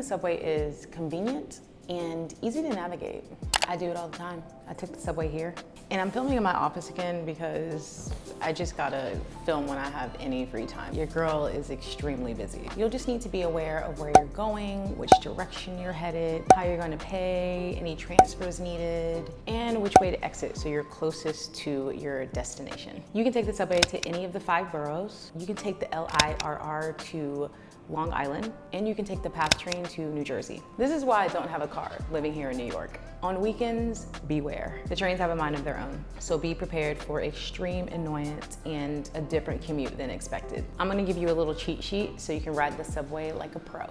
subway is convenient and easy to navigate. I do it all the time. I took the subway here. And I'm filming in my office again because I just gotta film when I have any free time. Your girl is extremely busy. You'll just need to be aware of where you're going, which direction you're headed, how you're gonna pay, any transfers needed, and which way to exit so you're closest to your destination. You can take the subway to any of the 5 boroughs. You can take the LIRR to Long Island, and you can take the PATH train to New Jersey. This is why I don't have a car living here in New York. On weekends, beware. The trains have a mind of their own, so be prepared for extreme annoyance and a different commute than expected. I'm gonna give you a little cheat sheet so you can ride the subway like a pro.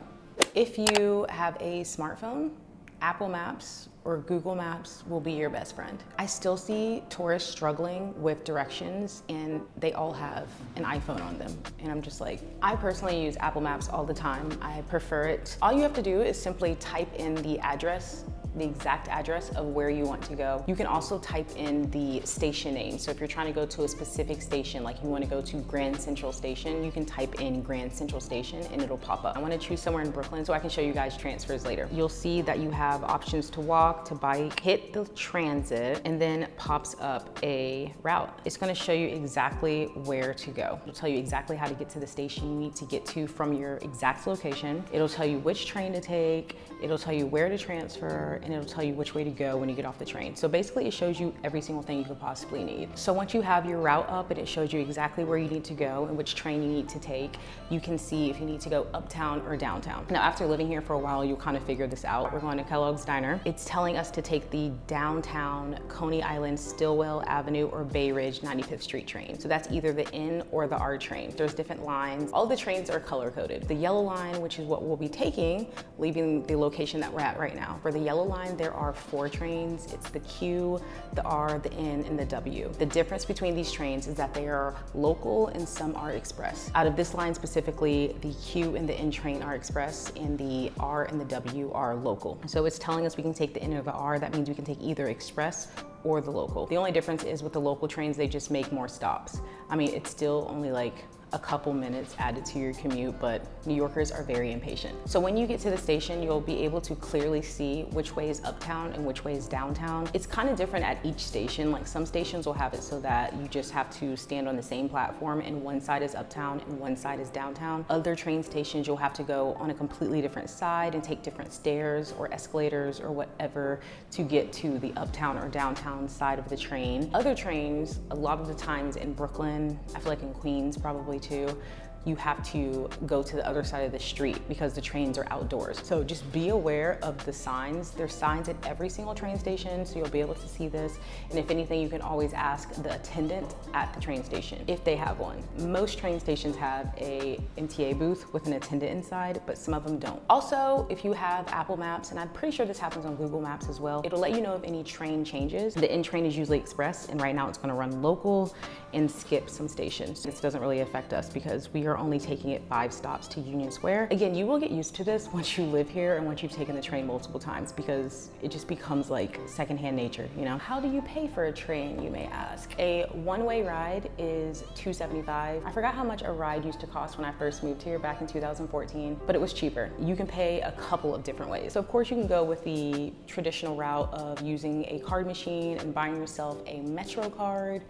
If you have a smartphone, Apple Maps or Google Maps will be your best friend. I still see tourists struggling with directions and they all have an iPhone on them. And I'm just like, I personally use Apple Maps all the time. I prefer it. All you have to do is simply type in the address, the exact address of where you want to go. You can also type in the station name. So if you're trying to go to a specific station, like you want to go to Grand Central Station, you can type in Grand Central Station and it'll pop up. I want to choose somewhere in Brooklyn so I can show you guys transfers later. You'll see that you have options to walk, to bike, hit the transit, and then pops up a route. It's going to show you exactly where to go. It'll tell you exactly how to get to the station you need to get to from your exact location. It'll tell you which train to take. It'll tell you where to transfer, and it'll tell you which way to go when you get off the train. So basically it shows you every single thing you could possibly need. So once you have your route up and it shows you exactly where you need to go and which train you need to take, you can see if you need to go uptown or downtown. Now after living here for a while, you'll kind of figure this out. We're going to Kellogg's Diner. It's telling us to take the downtown Coney Island, Stillwell Avenue or Bay Ridge 95th Street train. So that's either the N or the R train. There's different lines. All the trains are color coded. The yellow line, which is what we'll be taking, leaving the location that we're at right now. For the yellow line, there are 4 trains. It's the Q, the R, the N, and the W. The difference between these trains is that they are local and some are express. Out of this line specifically, the Q and the N train are express and the R and the W are local. So it's telling us we can take the N or the R. That means we can take either express or the local. The only difference is with the local trains, they just make more stops. I mean, it's still only like a couple minutes added to your commute, but New Yorkers are very impatient. So when you get to the station, you'll be able to clearly see which way is uptown and which way is downtown. It's kind of different at each station. Like some stations will have it so that you just have to stand on the same platform and one side is uptown and one side is downtown. Other train stations, you'll have to go on a completely different side and take different stairs or escalators or whatever to get to the uptown or downtown side of the train. Other trains, a lot of the times in Brooklyn, I feel like in Queens probably too, you have to go to the other side of the street because the trains are outdoors. So just be aware of the signs. There's signs at every single train station, so you'll be able to see this. And if anything, you can always ask the attendant at the train station if they have one. Most train stations have a MTA booth with an attendant inside, but some of them don't. Also, if you have Apple Maps, and I'm pretty sure this happens on Google Maps as well, it'll let you know if any train changes. The N train is usually express, and right now it's gonna run local and skip some stations. This doesn't really affect us because we are only taking it 5 stops to Union Square. Again, you will get used to this once you live here and once you've taken the train multiple times because it just becomes like secondhand nature, you know? How do you pay for a train, you may ask? A one-way ride is $2.75. I forgot how much a ride used to cost when I first moved here back in 2014, but it was cheaper. You can pay a couple of different ways. So of course you can go with the traditional route of using a card machine and buying yourself a Metro card.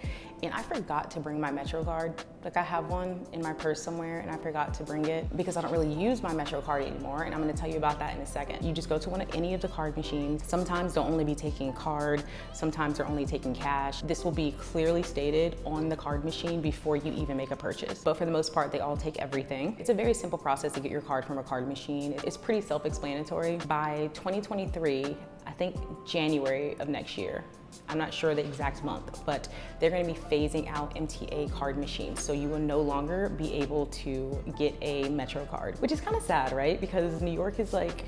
And I forgot to bring my Metro card. Like I have one in my purse somewhere and I forgot to bring it because I don't really use my Metro card anymore. And I'm gonna tell you about that in a second. You just go to any of the card machines. Sometimes they'll only be taking card. Sometimes they're only taking cash. This will be clearly stated on the card machine before you even make a purchase. But for the most part, they all take everything. It's a very simple process to get your card from a card machine. It's pretty self-explanatory. By 2023, I think January of next year, I'm not sure the exact month, but they're gonna be phasing out MTA card machines. So you will no longer be able to get a Metro card, which is kind of sad, right? Because New York is like,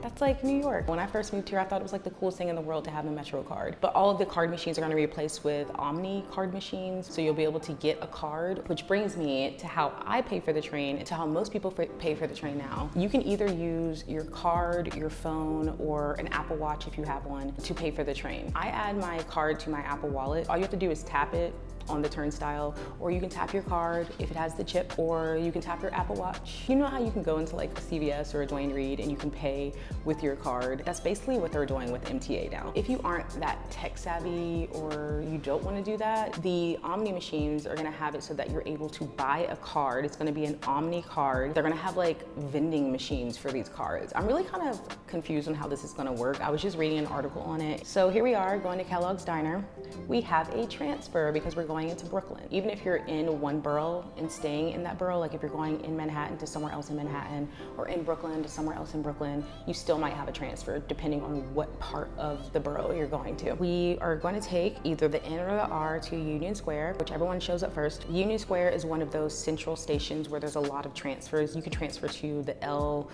that's like New York. When I first moved here, I thought it was like the coolest thing in the world to have a Metro card. But all of the card machines are gonna be replaced with OMNY card machines. So you'll be able to get a card, which brings me to how I pay for the train, to how most people pay for the train now. You can either use your card, your phone, or an Apple Watch if you have one to pay for the train. I add my card to my Apple Wallet. All you have to do is tap it on the turnstile, or you can tap your card if it has the chip, or you can tap your Apple Watch. You know how you can go into like a CVS or a Dwayne Reed and you can pay with your card? That's basically what they're doing with MTA now. If you aren't that tech savvy or you don't want to do that, the OMNY machines are going to have it so that you're able to buy a card. It's going to be an OMNY card. They're going to have like vending machines for these cards. I'm really kind of confused on how this is going to work. I was just reading an article on it. So here we are going to Kellogg's Diner. We have a transfer because we're going into Brooklyn. Even if you're in one borough and staying in that borough, like if you're going in Manhattan to somewhere else in Manhattan, or in Brooklyn to somewhere else in Brooklyn, you still might have a transfer depending on what part of the borough you're going to. We are going to take either the N or the R to Union Square, whichever one shows up first. Union Square is one of those central stations where there's a lot of transfers. You can transfer to the L,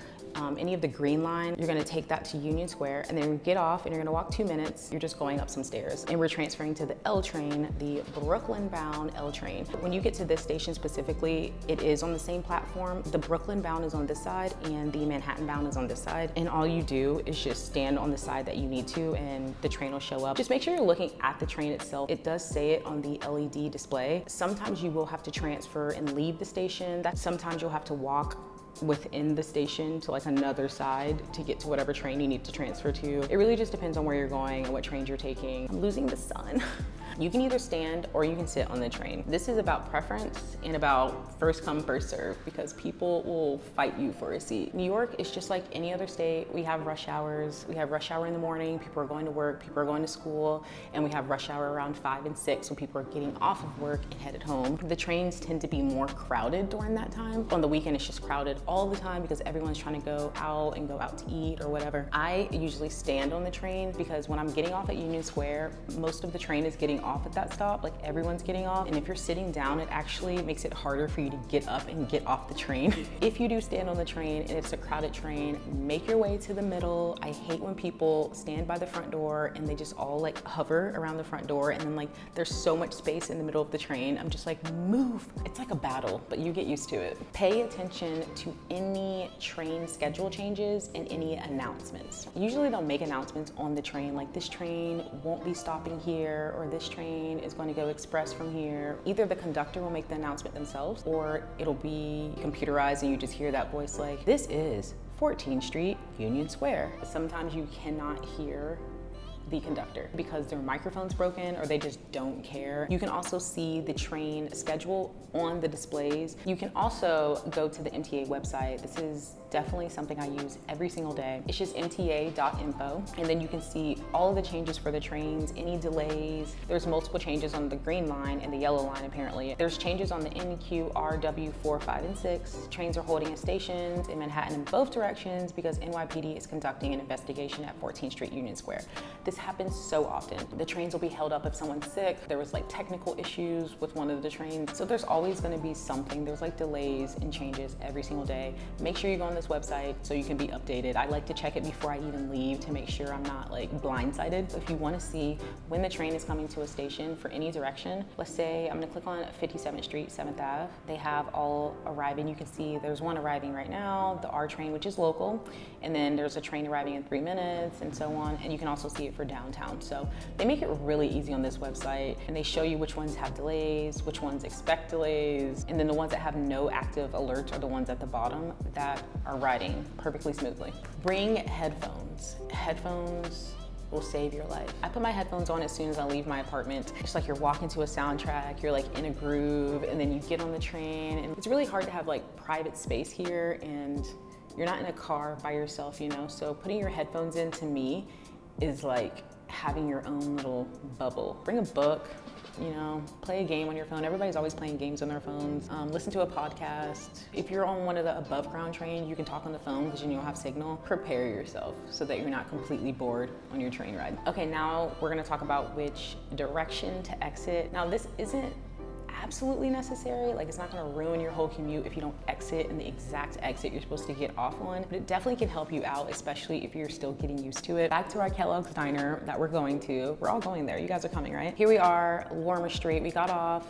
any of the green line. You're gonna take that to Union Square, and then you get off and you're gonna walk 2 minutes. You're just going up some stairs, and we're transferring to the L train, the Brooklyn bound L train. When you get to this station specifically, it is on the same platform. The Brooklyn bound is on this side and the Manhattan bound is on this side. And all you do is just stand on the side that you need to, and the train will show up. Just make sure you're looking at the train itself. It does say it on the LED display. Sometimes you will have to transfer and leave the station. Sometimes you'll have to walk within the station to like another side to get to whatever train you need to transfer to. It really just depends on where you're going and what trains you're taking. I'm losing the sun. You can either stand or you can sit on the train. This is about preference and about first come, first serve, because people will fight you for a seat. New York is just like any other state. We have rush hours. We have rush hour in the morning, people are going to work, people are going to school, and we have rush hour around 5 and 6 when people are getting off of work and headed home. The trains tend to be more crowded during that time. On the weekend, it's just crowded all the time because everyone's trying to go out and go out to eat or whatever. I usually stand on the train because when I'm getting off at Union Square, most of the train is getting off at that stop, like everyone's getting off. And if you're sitting down, it actually makes it harder for you to get up and get off the train. If you do stand on the train and it's a crowded train, make your way to the middle. I hate when people stand by the front door and they just all like hover around the front door, and then like there's so much space in the middle of the train. I'm just like, move. It's like a battle, but you get used to it. Pay attention to any train schedule changes and any announcements. Usually they'll make announcements on the train, like this train won't be stopping here, or this train is going to go express from here. Either the conductor will make the announcement themselves, or it'll be computerized and you just hear that voice like, this is 14th Street, Union Square. Sometimes you cannot hear the conductor because their microphone's broken or they just don't care. You can also see the train schedule on the displays. You can also go to the MTA website. This is definitely something I use every single day. It's just mta.info, and then you can see all of the changes for the trains, any delays. There's multiple changes on the green line and the yellow line apparently. There's changes on the NQRW 4, 5, and 6. Trains are holding at stations in Manhattan in both directions because NYPD is conducting an investigation at 14th Street Union Square. This happens so often. The trains will be held up if someone's sick. There was like technical issues with one of the trains. So there's always gonna be something. There's like delays and changes every single day. Make sure you go on this website so you can be updated. I like to check it before I even leave to make sure I'm not like blindsided. If you wanna see when the train is coming to a station for any direction, let's say I'm gonna click on 57th Street, 7th Ave. They have all arriving. You can see there's one arriving right now, the R train, which is local, and then there's a train arriving in 3 minutes and so on. And you can also see it for downtown. So they make it really easy on this website, and they show you which ones have delays, which ones expect delays, and then the ones that have no active alerts are the ones at the bottom that are riding perfectly smoothly. Bring headphones. Headphones will save your life. I put my headphones on as soon as I leave my apartment. It's like you're walking to a soundtrack, you're like in a groove, and then you get on the train, and it's really hard to have like private space here, and you're not in a car by yourself, you know? So putting your headphones in, to me, is like having your own little bubble. Bring a book, you know, play a game on your phone. Everybody's always playing games on their phones. Listen to a podcast. If you're on one of the above ground trains, you can talk on the phone because you know you'll have signal. Prepare yourself so that you're not completely bored on your train ride. Okay, now we're gonna talk about which direction to exit. Now this isn't absolutely necessary. Like, it's not gonna ruin your whole commute if you don't exit in the exact exit you're supposed to get off on, but it definitely can help you out, especially if you're still getting used to it. Back to our Kellogg's Diner that we're going to. We're all going there. You guys are coming, right? Here we are, Warmer Street. We got off.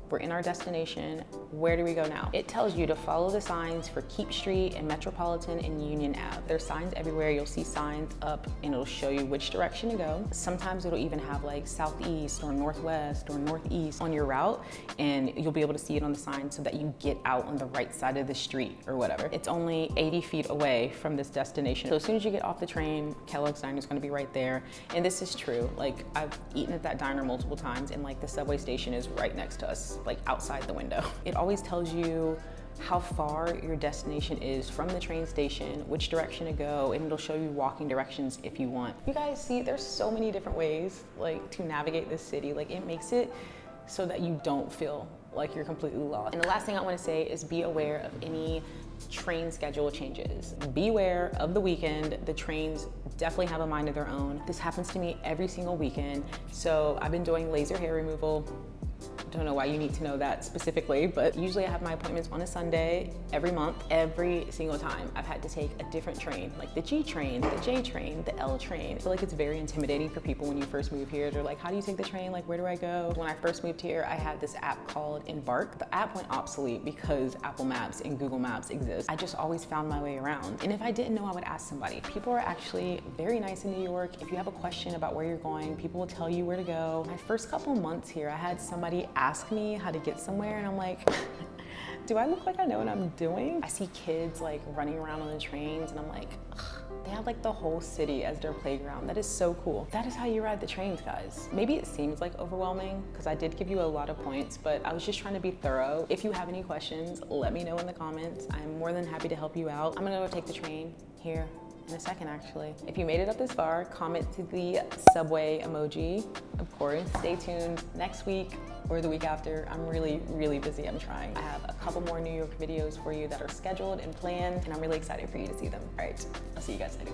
We're in our destination. Where do we go now? It tells you to follow the signs for Keep Street and Metropolitan and Union Ave. There's signs everywhere. You'll see signs up and it'll show you which direction to go. Sometimes it'll even have like southeast or northwest or northeast on your route, and you'll be able to see it on the sign so that you get out on the right side of the street or whatever. It's only 80 feet away from this destination. So as soon as you get off the train, Kellogg's Diner is gonna be right there. And this is true. Like, I've eaten at that diner multiple times, and like the subway station is right next to us, like outside the window. It always tells you how far your destination is from the train station, which direction to go, and it'll show you walking directions if you want. You guys see, there's so many different ways like to navigate this city. Like, it makes it so that you don't feel like you're completely lost. And the last thing I want to say is be aware of any train schedule changes. Beware of the weekend. The trains definitely have a mind of their own. This happens to me every single weekend. So I've been doing laser hair removal. Don't know why you need to know that specifically, but usually I have my appointments on a Sunday every month. Every single time I've had to take a different train, like the G train, the J train, the L train. I feel like it's very intimidating for people when you first move here. They're like, how do you take the train? Like, where do I go? When I first moved here, I had this app called Embark. The app went obsolete because Apple Maps and Google Maps exist. I just always found my way around. And if I didn't know, I would ask somebody. People are actually very nice in New York. If you have a question about where you're going, people will tell you where to go. My first couple months here, I had somebody ask me how to get somewhere, and I'm like, do I look like I know what I'm doing? I see kids like running around on the trains, and I'm like, ugh, they have like the whole city as their playground. That is so cool. That is how you ride the trains, guys. Maybe it seems like overwhelming because I did give you a lot of points, but I was just trying to be thorough. If you have any questions, let me know in the comments. I'm more than happy to help you out. I'm gonna go take the train here in a second, actually. If you made it up this far, comment to the subway emoji, of course. Stay tuned next week or the week after. I'm really, really busy. I'm trying. I have a couple more New York videos for you that are scheduled and planned, and I'm really excited for you to see them. All right, I'll see you guys later.